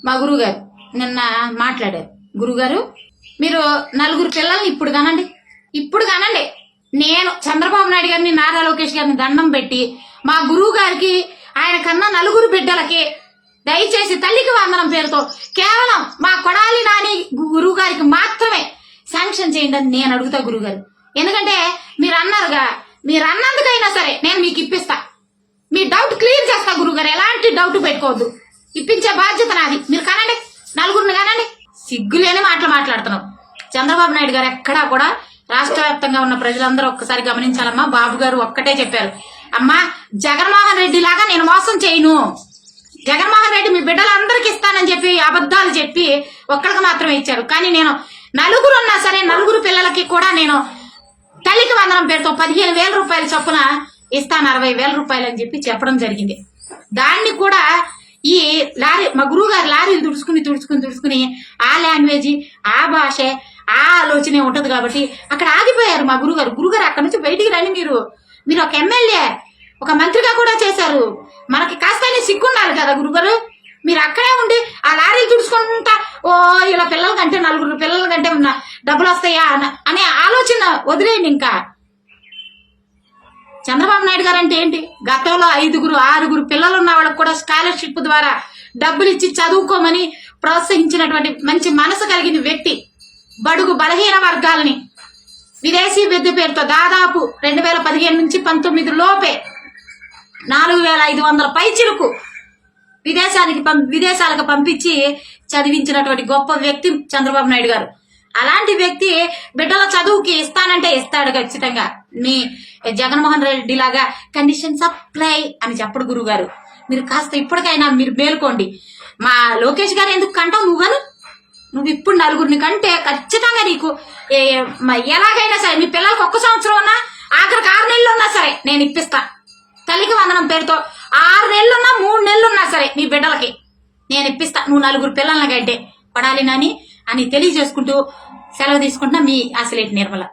మా గురువుగారు నిన్న మాట్లాడారు. గురుగారు మీరు నలుగురు పిల్లల్ని ఇప్పుడు కానండి నేను చంద్రబాబు నాయుడు గారిని నారా లోకేష్ గారిని దండం పెట్టి మా గురువు గారికి ఆయన కన్నా నలుగురు బిడ్డలకి దయచేసి తల్లికి వందనం పేరుతో కేవలం మా కొడాలి నాని గురువు గారికి మాత్రమే శాంక్షన్ చేయండి అని నేను అడుగుతా గురువుగారు. ఎందుకంటే మీరు అన్నారుగా, మీరు అన్నందుకైనా సరే నేను మీకు ఇప్పిస్తా, మీ డౌట్ క్లియర్ చేస్తా గురువుగారు. ఎలాంటి డౌట్ పెట్టుకోవద్దు, ఇప్పించే బాధ్యత నాది. మీరు కానండి, నలుగురిని కానండి. సిగ్గులేని మాటలు మాట్లాడుతున్నాం. చంద్రబాబు నాయుడు గారు ఎక్కడా కూడా రాష్ట్ర వ్యాప్తంగా ఉన్న ప్రజలందరూ ఒక్కసారి గమనించాలమ్మా. బాబు గారు ఒక్కటే చెప్పారు, అమ్మా జగన్మోహన్ రెడ్డి లాగా నేను మోసం చేయను, జగన్మోహన్ రెడ్డి మీ బిడ్డలందరికీ ఇస్తానని చెప్పి అబద్ధాలు చెప్పి ఒక్కడికి మాత్రమే ఇచ్చారు. కానీ నేను నలుగురు ఉన్నా సరే నలుగురు పిల్లలకి కూడా నేను తల్లికి వందనం పేరుతో 15,000 రూపాయల చొప్పున ఇస్తాను, 60,000 రూపాయలు అని చెప్పి చెప్పడం జరిగింది. దాన్ని కూడా ఈ లారీ మా గురువు గారు లారీలు తుడుచుకుని ఆ లాంగ్వేజ్, ఆ భాష, ఆ ఆలోచనే ఉంటది కాబట్టి అక్కడ ఆగిపోయారు మా గురుగారు. గురుగారు అక్కడ నుంచి బయటికి రండి, మీరు ఒక ఎమ్మెల్యే, ఒక మంత్రిగా కూడా చేశారు, మనకి కాస్త సిగ్గుండాలి కదా గురుగారు. మీరు అక్కడే ఉండి ఆ లారీలు తుడుచుకుంటా ఓ ఇలా పిల్లల కంటే నలుగురు పిల్లల కంటే డబ్బులు వస్తాయా అనే ఆలోచన వదిలేయండి. ఇంకా చంద్రబాబు నాయుడు గారు అంటే ఏంటి, గతంలో 5-6 పిల్లలు ఉన్న వాళ్ళకు కూడా స్కాలర్షిప్ ద్వారా డబ్బులు ఇచ్చి చదువుకోమని ప్రోత్సహించినటువంటి మంచి మనసు కలిగిన వ్యక్తి. బడుగు బలహీన వర్గాలని విదేశీ విద్య పేరుతో దాదాపు 2015 నుంచి 19 లోపే 4,500 పైచిలకు విదేశాలకు పంపించి చదివించినటువంటి గొప్ప వ్యక్తి చంద్రబాబు నాయుడు గారు. అలాంటి వ్యక్తి బిడ్డల చదువుకి ఇస్తానంటే ఇస్తాడు ఖచ్చితంగా. మీ జగన్మోహన్ రెడ్డి లాగా కండిషన్ సప్లై అని చెప్పడు గురువు గారు. మీరు కాస్త ఇప్పటికైనా మీరు మేలుకోండి. మా లోకేష్ గారు ఎందుకు కంటావు నువ్వు ఇప్పుడు నలుగురిని కంటే ఖచ్చితంగా నీకు ఎలాగైనా సరే మీ పిల్లలకు 1 సంవత్సరం ఉన్నా ఆఖరికి 6 నెలలు ఉన్నా సరే నేను ఇప్పిస్తా. తల్లికి వందనం పేరుతో 6 నెలలున్నా 3 నెలలున్నా సరే మీ బిడ్డలకి నేను ఇప్పిస్తా. నువ్వు 4 పిల్లలకి అంటే పడాలి నాని అని తెలియజేసుకుంటూ సెలవు తీసుకుంటున్నా మీ అసలేటి నిర్మల.